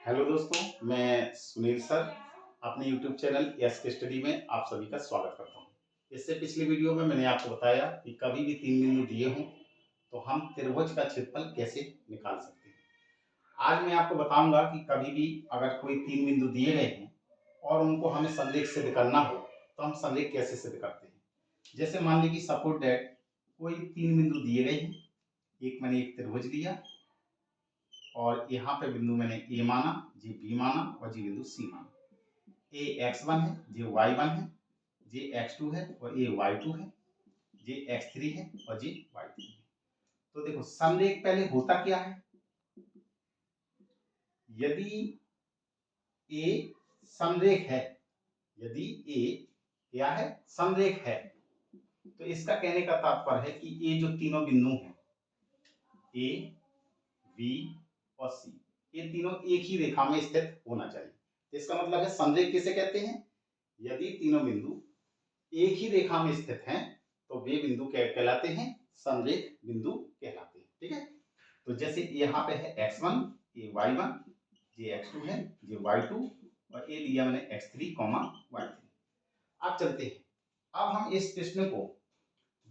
Hello दोस्तों, मैं Sunil sir अपने यूट्यूब चैनल एस के स्टडी में आप सभी का स्वागत करता हूँ। इससे पिछली वीडियो में मैंने आपको बताया कि कभी भी तीन बिंदु दिए हों तो हम त्रिभुज का क्षेत्रफल कैसे निकाल सकते हैं। आज मैं आपको बताऊंगा कि कभी भी अगर कोई तीन बिंदु दिए गए हैं और उनको हमें संरेख सिद्ध करना हो तो हम संरेख कैसे सिद्ध करते हैं। जैसे मान लीजिए सपोज दैट कोई तीन बिंदु दिए गए हैं, मैंने एक त्रिभुज लिया और यहाँ पे बिंदु मैंने ए माना, जी बी माना और जी बिंदु सी माना। ए x1 है, जे y1 है, जे x2 है और ए y2 है, जे x3 है और जे y3 है। तो देखो समरेख पहले होता क्या है। यदि ए समरेख है, यदि ए क्या है, समरेख है, तो इसका कहने का तात्पर्य है कि ये जो तीनों बिंदु हैं ए बी और सी, ये तीनों एक ही रेखा में स्थित होना चाहिए। तो इसका मतलब है समरेख किसे कहते हैं। यदि तीनों बिंदु एक ही रेखा में स्थित हैं तो वे बिंदु क्या कहलाते हैं, समरेख बिंदु कहलाते हैं। ठीक है, तो जैसे यहाँ पे है x1, ये y1, ये x2 है, ये y2 और ये लिया मैंने x3, y3। अब चलते हैं, अब हम इस प्रश्न को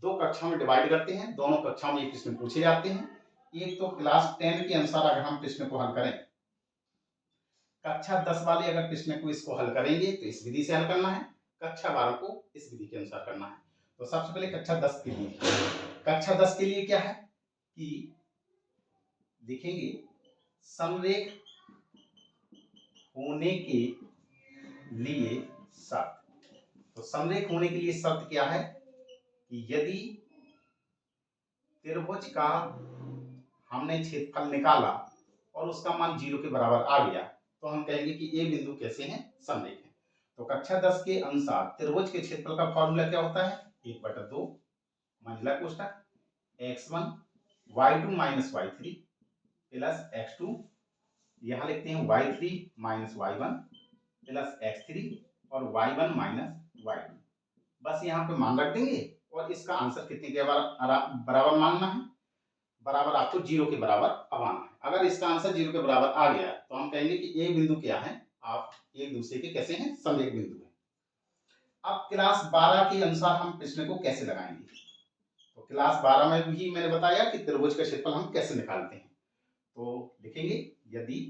दो कक्षाओं में डिवाइड करते हैं। दोनों कक्षाओं में ये प्रश्न पूछे जाते हैं। एक तो क्लास 10 के अनुसार अगर हम प्रश्न को हल करें, कक्षा 10 वाले अगर प्रश्न को इसको हल करेंगे तो इस विधि से हल करना है, कक्षा 12 को इस विधि के अनुसार करना है। तो सबसे पहले कक्षा 10 के लिए, कक्षा 10 के लिए क्या है कि लिखेंगे समरेख होने के लिए शर्त। तो समरेख होने के लिए शर्त क्या है कि यदि त्रिभुज का हमने क्षेत्रफल निकाला और उसका मान 0 के बराबर आ गया तो हम कहेंगे कि ये बिंदु कैसे हैं, समरेख हैं। तो कक्षा 10 के अनुसार त्रिभुज के क्षेत्रफल का फॉर्मूला क्या होता है, 1/2 मंझला कोष्ठक x1 y2 minus y3 plus x2, यहाँ लिखते हैं y3 minus y1 plus x3 और y1 माइनस y2। बस यहाँ पे मान रख देंगे और इसका आंसर कितने के बराबर मानना है, बराबर आपको 0 के बराबर अब आना है। अगर इसका आंसर 0 के बराबर आ गया तो हम कहेंगे कि ये बिंदु क्या है, आप एक दूसरे के कैसे हैं, समरेख बिंदु है। अब क्लास 12 के अनुसार हम प्रश्न को कैसे लगाएंगे। तो क्लास 12 में भी मैंने बताया कि त्रिभुज का क्षेत्रफल हम कैसे निकालते हैं। तो लिखेंगे यदि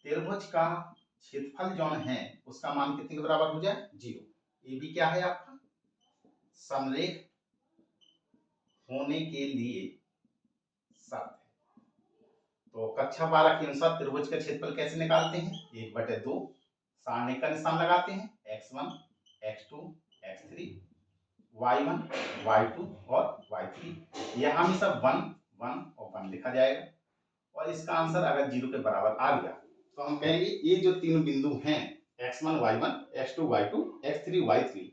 त्रिभुज का क्षेत्रफल जो है उसका मान कितने के बराबर हो जाए, 0। ये भी क्या है आपका समरेख होने के लिए शर्त है। तो कक्षा 12 के अनुसार त्रिभुज का क्षेत्रफल कैसे निकालते हैं, 1/2 सारणी का निशान लगाते हैं, x1 x2 x3 y1 y2 और y3। यहाँ भी सब 1 1 और 1 लिखा जाएगा और इसका आंसर अगर 0 के बराबर आ गया तो हम कहेंगे ये जो तीन बिंदु हैं x1 y1 x2 y2 x3 y3,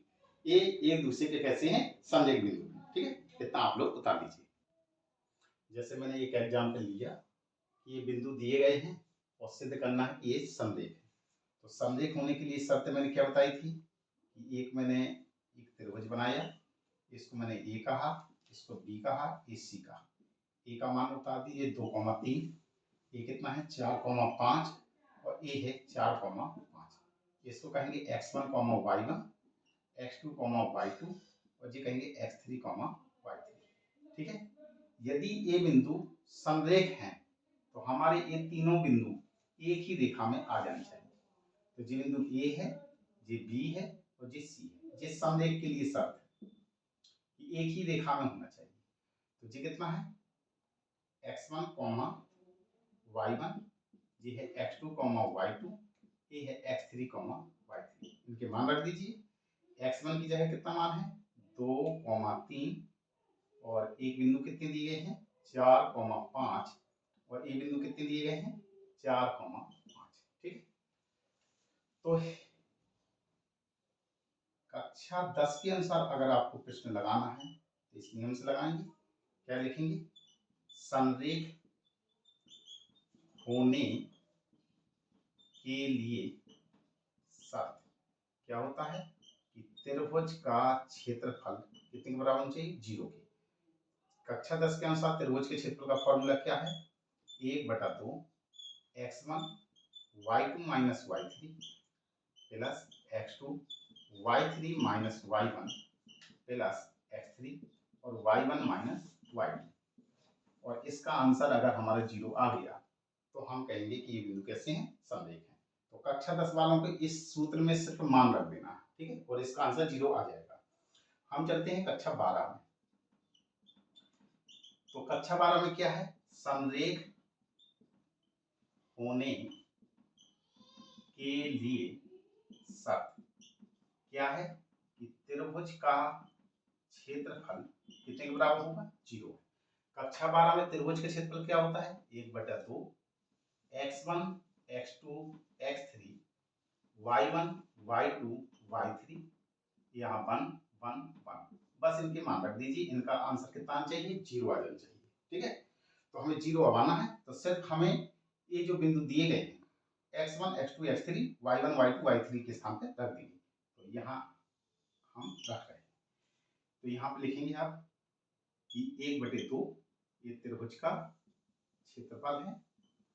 ये एक दूसरे के कैसे हैं, समरेख बिंदु हैं। ठीक है, इतना आप लोग बता दीजिए। जैसे मैंने एक एग्जाम्पल लिया, ये बिंदु दिए गए हैं और सिद्ध करना है कि ये समरेख है। तो समरेख होने के लिए शर्त मैंने क्या बताई थी कि मैंने एक त्रिभुज बनाया, इसको मैंने ए कहा, इसको बी कहा, ये सी कहा। ए का मान बता दीजिए 2,3, ये कितना है 4,5 और ए है 4,5। इसको कहेंगे x1, y1, x2, y2 और ये कहेंगे x3, y3। ठीक है, यदि ये बिंदु समरेख हैं तो हमारे ये तीनों बिंदु एक ही रेखा में आ जाने चाहिए। तो जी बिंदु ए है, जी बी है और जी सी है। जिस समरेख के लिए शर्त है कि एक ही रेखा में होना चाहिए। तो जी कितना है x1, y1, ये है x2, y2, ये है x3, y3। इनके मान रख दीजिए। x1 की जगह कितना मान है 2,3 और एक बिंदु कितने दिए गए हैं 4,5 और ये बिंदु कितने दिए गए हैं 4,5। ठीक है, तो कक्षा 10 के अनुसार अगर आपको प्रश्न लगाना है तो इस नियम से लगाएंगे। क्या लिखेंगे, समरेख होने के लिए शर्त क्या होता है कि त्रिभुज का क्षेत्रफल कितने के बराबर होना चाहिए, 0 के। कक्षा 10 के अनुसार त्रिभुज के क्षेत्रफल का फॉर्मूला क्या है, 1/2 x1 y2 minus y3 plus x2 y3 minus y1 plus x3 और y1 माइनस y2। और इसका आंसर अगर हमारा 0 आ गया तो हम कहेंगे कि ये बिंदु कैसे हैं, समरेख हैं। तो कक्षा 10 वालों को इस सूत्र में सिर्फ मान रख देना है, ठीक है, और इसका आंसर 0 आ जाएगा। हम चलते हैं कक्षा 12 में। तो कक्षा 12 में क्या है, समरेख होने के लिए शर्त क्या है कि त्रिभुज का क्षेत्रफल कितने के बराबर होगा, 0। कक्षा 12 में त्रिभुज का क्षेत्रफल क्या होता है, 1/2 x1 x2 x3 y1 y2 y3, यहाँ 1 1 1। बस इनके मान रख दीजिए। इनका आंसर कितना आना चाहिए, 0 आ जाना चाहिए, ठीक है। तो हमें 0 अब आना है, तो सिर्फ हमें ये जो बिंदु दिए गए हैं x1 x2 x3 y1 y2 y3 के स्थान पे रख देंगे। तो यहाँ हम रख रहे हैं, तो यहाँ पे लिखेंगे आप कि 1/2 ये त्रिभुज का क्षेत्रफल है।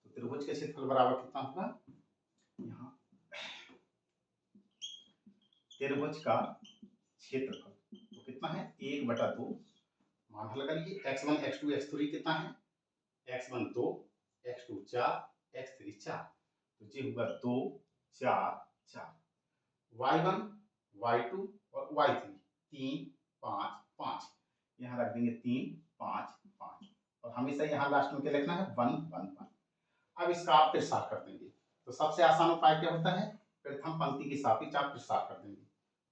तो त्रिभुज का क्षेत्रफल बराबर कितना होगा, यहाँ त्रिभुज का क्षेत्रफल तो कितना है, 1/2। मान हल करिए, x1 x2 x3 कितना है, x1 2 x2 4 x3 4, तो ये होगा 2 4 4। y1 y2 और y3 3 5 5, यहाँ रख देंगे 3 5 5, और हमेशा यहाँ लास्ट में क्या लिखना है, 1 1 1। अब इसका आप प्रसार कर देंगे। तो सबसे आसान उपाय क्या होता है, प्रथम पंक्ति के सापेक्ष आप प्रसार कर देंगे।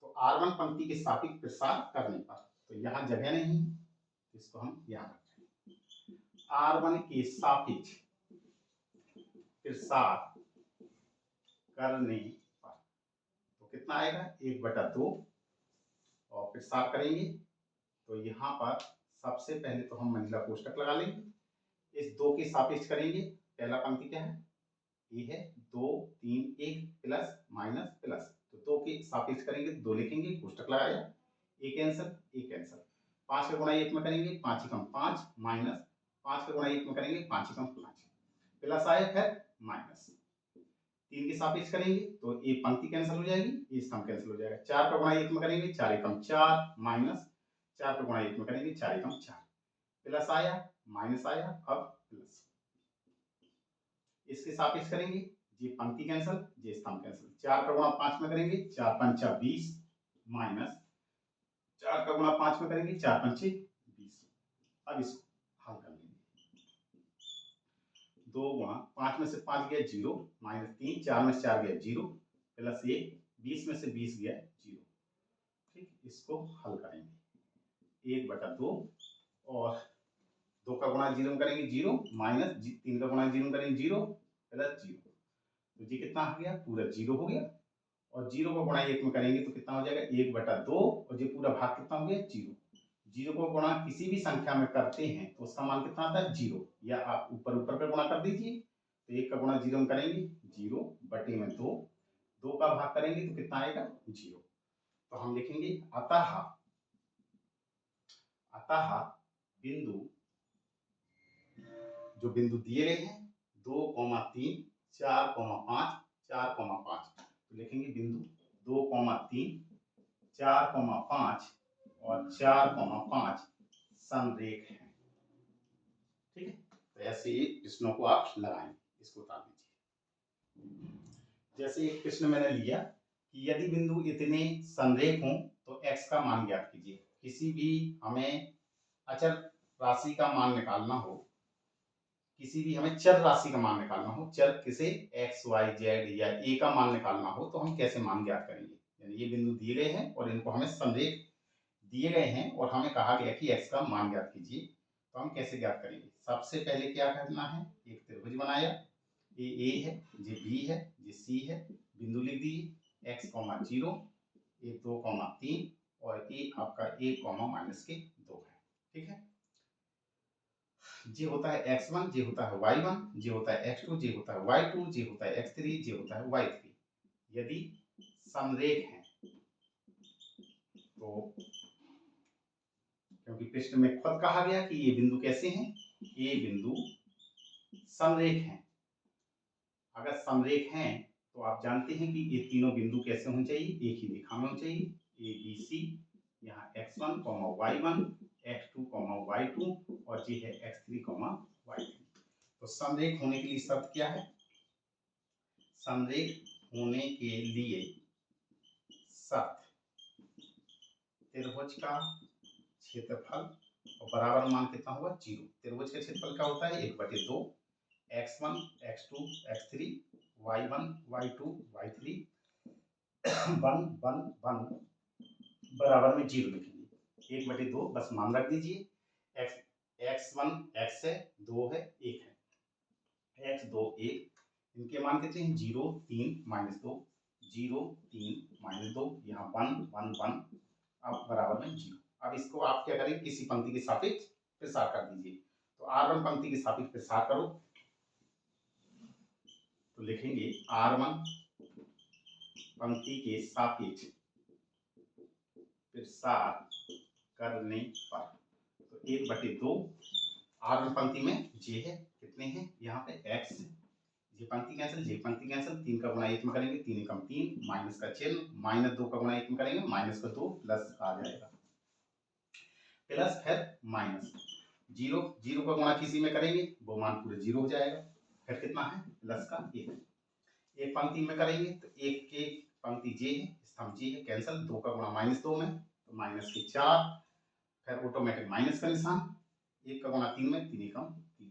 तो R1 पंक्ति के सापेक्ष प्रसार करने पर, तो यहाँ जगह नहीं है, इसको हम यहाँ रखें। R1 के सापेक्ष प्रसार करने पर तो कितना आएगा, 1/2, और प्रसार करेंगे तो यहाँ पर सबसे पहले तो हम मंझला कोष्ठक लगा लेंगे। इस 2 के सापेक्ष करेंगे, पहला पंक्ति क्या है, ये है 2 3 1 प्लस माइनस प्लस, तो 2 के सापेक्ष करेंगे 2 लिखेंगे, कोष्ठक लगाया, एक कैंसल एक कैंसल। 5 का गुणा 1 में करेंगे 5 एकम 5 माइनस 5 का गुणा 1 में करेंगे 5 एकम 5 प्लस आया, फिर माइनस 3 के सापेक्ष करेंगे तो ये पंक्ति कैंसिल हो जाएगी, ये स्तंभ कैंसिल हो जाएगा। 4 का गुणा 1 में करेंगे 4 एकम 4 माइनस 4 का गुणा 1 में करेंगे 4 एकम 4 प्लस आया माइनस आया, अब प्लस। इसके सापेक्ष करेंगे, ये पंक्ति कैंसिल ये स्तंभ कैंसिल। 4 का गुणा 5 में करेंगे 4 पंचा 20 माइनस 4 का गुणा 5 में करेंगे 4 पंचे 20। अब इसको हल कर लेंगे। 2 गुणा 5 में से 5 गया 0 माइनस 3 4 में से 4 गया 0 प्लस 1 20 में से 20 गया 0, ठीक। इसको हल करेंगे, 1/2 और 2 का गुणा 0 में करेंगे 0 माइनस 3 का गुणा 0 में करेंगे 0 प्लस 0, तो ये कितना आ गया, पूरा 0 हो गया। और 0 को गुणा 1 में करेंगे तो कितना हो जाएगा, 1/2, और ये पूरा भाग कितना हो गया, 0। 0 को गुणा किसी भी संख्या में करते हैं तो उसका मान कितना आता है, 0, या आप ऊपर ऊपर का गुणा कर दीजिए। तो 1 का गुणा 0 में करेंगे 0/2, 2 का भाग करेंगे तो कितना आएगा, 0। तो हम लिखेंगे अतः अतः बिंदु, जो बिंदु दिए गए हैं 2, 3 4, 5 4, 5, तो लिखेंगे बिंदु 2, 3 4, 5 और 4, 5 समरेख है, ठीक है। तो ऐसे ही प्रश्नों को आप लगाएं, इसको उतार दीजिए। जैसे एक प्रश्न मैंने लिया कि यदि बिंदु इतने समरेख हों तो x का मान ज्ञात कीजिए। किसी भी हमें अचर राशि का मान निकालना हो, किसी भी हमें चर राशि का मान निकालना हो, चर किसे x y z या a का मान निकालना हो, तो हम कैसे मान ज्ञात करेंगे। यानी ये बिंदु दिए गए हैं और इनको हमें समरेख दिए गए हैं और हमें कहा गया कि x का मान ज्ञात कीजिए, तो हम कैसे ज्ञात करेंगे। सबसे पहले क्या करना है, एक त्रिभुज बनाया, ये a है, ये b है, ये c है, बिंदु लिख दीजिए x, 0, ये 2, 3 और ये आपका 1, -2 है, ठीक है। ये होता है x1, ये होता है y1, ये होता है x2, ये होता है y2, ये होता है x3, ये होता है y3। यदि समरेख हैं तो, क्योंकि प्रश्न में खुद कहा गया कि ये बिंदु कैसे हैं, ये बिंदु समरेख हैं, अगर समरेख हैं तो आप जानते हैं कि ये तीनों बिंदु कैसे होने चाहिए, एक ही रेखा में होने चाहिए, ए बी सी, यहाँ x1, y1, x2, y2 और ये है x3, y3। तो समरेख होने के लिए शर्त क्या है? समरेख होने के लिए शर्त त्रिभुज का क्षेत्रफल और बराबर मान कितना होगा? 0। त्रिभुज का क्षेत्रफल क्या होता है? 1/2 x1, x2, x3, y1, y2, y3 1 1 1 बराबर में 0 लिखेंगे। 1/2 बस मान रख दीजिए। x1 x है, 2 है, 1 है, x2 1, इनके मान कितने हैं? 0 3 -2, 0 3 -2, यहाँ 1 1 1, अब बराबर में 0। अब इसको आप क्या करेंगे? किसी पंक्ति के सापेक्ष प्रसार कर दीजिए। तो r1 पंक्ति के सापेक्ष प्रसार करो, तो लिखेंगे r1 पंक्ति के सापेक्ष प्रसार करने पर, तो 1/2 r1 पंक्ति में j है, कितने हैं? यहाँ पे x, ये पंक्ति कैंसिल, ये पंक्ति कैंसिल, 3 का गुणा 1 में करेंगे, 3 एकम 3, माइनस का चिन्ह, -2 का गुणा 1 में करेंगे, -2 प्लस आ जाएगा, प्लस फिर माइनस 0, 0 का गुणा किसी में करेंगे वो मान पूरे 0 हो जाएगा, फिर कितना है? प्लस का 1, एक पंक्ति में करेंगे तो एक के पंक्ति j है, स्तंभ j है, कैंसिल, 2 का गुणा -2 में तो माइनस के 4, फिर ऑटोमेटिक माइनस का निशान, 1 का गुणा 3 में, 3 एकम 3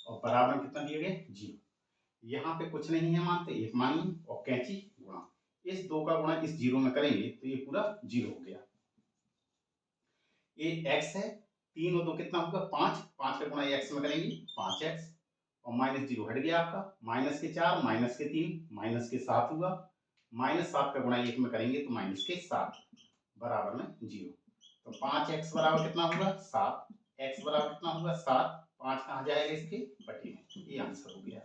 और बराबर में कितना दिए गए? 0। यहाँ पे कुछ नहीं है मान, तो 1 मानिए और कैंची गुणा, इस 2 का गुणा इस 0 में करेंगे तो ये पूरा 0 हो गया। ये x है, 3 और 2 कितना होगा? 5, 5 का गुणा x में करेंगे 5x और -0 हट गया आपका, माइनस के 4, माइनस के 3, माइनस के 7 हुआ, -7 का गुणा 1 में करेंगे तो माइनस के 7 बराबर में 0। तो 5x बराबर कितना होगा? 7, x बराबर कितना होगा? 7, 5 कहाँ जाएगा इसके बटे में, ये आंसर हो गया।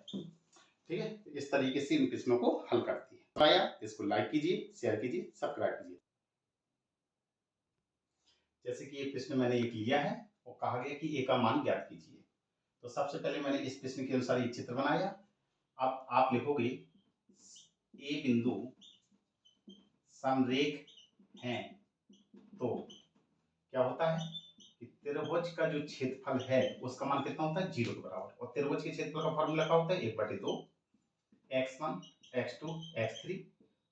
ठीक है, तो इस तरीके से इन प्रश्नों को हल करती है। तो आया, इसको लाइक कीजिए, शेयर कीजिए, सब्सक्राइब कीजिए। जैसे कि ये प्रश्न मैंने एक लिया है और कहा गया कि ए का मान ज्ञात कीजिए। तो सबसे पहले मैंने इस प्रश्न के अनुसार एक चित्र बनाया। अब आप लिखोगे ए बिंदु समरेख हैं, तो क्या होता है कि त्रिभुज का जो क्षेत्रफल है उसका मान कितना होता है? 0 के बराबर। और त्रिभुज के क्षेत्रफल का फॉर्मूला क्या होता है? 1/2 x1 x2 x3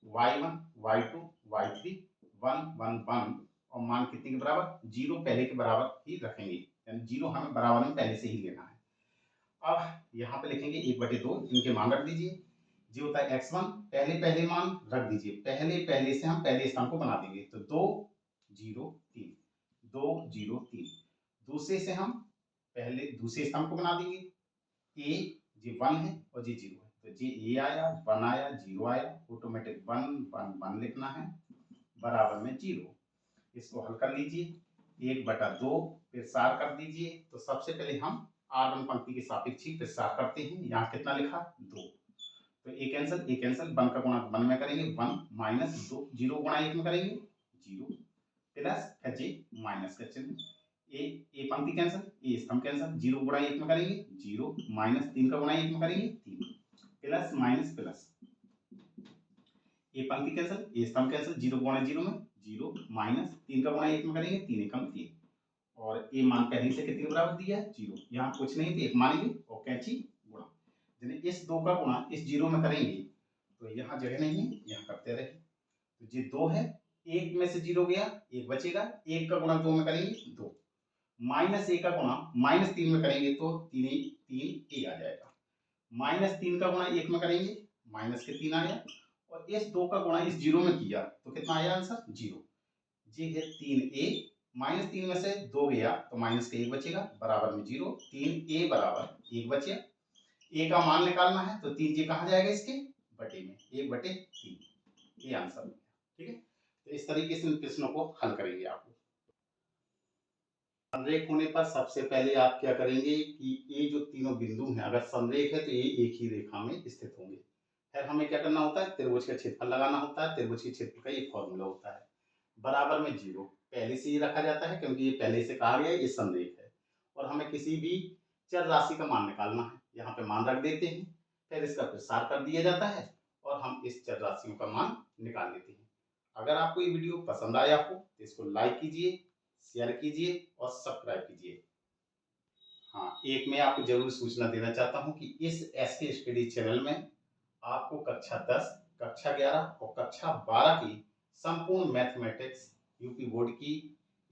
y1 y2 y3 1 1 1 और मान कितने के बराबर? 0 पहले के बराबर ही रखेंगे, यानी 0 हमें बराबर में पहले से ही लेना है। अब यहाँ पे लिखेंगे 1/2, इनके मान रख दीजिए। जो होता है x1, पहले मान रख दीजिए, पहले से हम पहले स्थान को बना देंगे, तो 2 0 3, 2 0 3। दूसरे से हम पहले दूसरे स्थान को बना देंगे, a जी 1 है और जी 0 है, तो जी a आया, 1 आया, 0 आया, ऑटोमेटिक 1 1 1 लिखना है बराबर में 0। इसको हल कर लीजिए, 1/2 प्रसार कर दीजिए। तो सबसे पहले हम r1 पंक्ति के सापेक्ष ही प्रसार करते हैं। यहाँ कितना लिखा? 2, तो ए कैंसिल, 1 का गुणा 1 में करेंगे 1 -2, 0 गुणा 1 में करेंगे 0 प्लस जी माइनस का चिन्ह, ए पंक्ति कैंसिल, ए स्तंभ कैंसिल, 0 गुणा 1 में करेंगे 0, -3 का गुणा 1 में करेंगे 3 प्लस माइनस प्लस, ए पंक्ति कैंसिल, ए स्तंभ कैंसिल, 0 गुणा 0 में 0, -3 का गुणा 1 में करेंगे 3 एकम 3 और ए मान पहले से कितने के बराबर दिया है? 0। यहाँ कुछ नहीं तो 1 मानेंगे और कैंची गुणा, यानी इस 2 का गुणा इस 0 में करेंगे तो यहाँ जगह नहीं है, यहाँ करते रहे। तो ये 2 है, 1 में से 0 गया, 1 बचेगा, 1 का गुणा 2 में करेंगे 2, -1 का गुणा -3 में करेंगे तो 3 ए आ जाएगा, -3 का गुणा 1 में करेंगे माइनस के 3 आया और इस 2 का गुणा इस 0 में किया तो कितना आया आंसर? 0। जी है 3a, -3 में से 2 गया तो माइनस का 1 बचेगा बराबर में 0, 3a बराबर 1 बचे। a का मान निकालना है तो 3j कहाँ जाएगा? इसके बटे में, 1/3, ये आंसर हो गया। ठीक है, तो इस तरीके से इन प्रश्नों को हल करेंगे आप। समरेख होने पर सबसे पहले आप क्या करेंगे कि ये जो तीनों बिंदु हैं, अगर समरेख है तो ये एक ही रेखा में स्थित होंगे। फिर हमें क्या करना होता है? त्रिभुज का क्षेत्रफल लगाना होता है। त्रिभुज के क्षेत्रफल का ये फॉर्मूला होता है, बराबर में 0 पहले से ही रखा जाता है क्योंकि ये पहले से कहा गया है ये समरेख है। और हमें किसी भी चर राशि का मान निकालना है, यहाँ पे मान रख देते हैं। फिर इसका प्रसार कर दिया जाता है और हम इस चर राशियों का मान निकाल लेते हैं। अगर आपको ये वीडियो पसंद आया हो तो इसको लाइक कीजिए, शेयर कीजिए और सब्सक्राइब कीजिए। हाँ, एक मैं आपको जरूर सूचना देना चाहता हूँ कि इस एसके स्टडी चैनल में आपको कक्षा 10, कक्षा 11 और कक्षा 12 की संपूर्ण मैथमेटिक्स यूपी बोर्ड की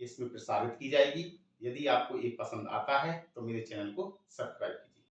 इसमें प्रसारित की जाएगी। यदि आपको ये पसंद आता है तो मेरे चैनल को सब्सक्राइब कीजिए।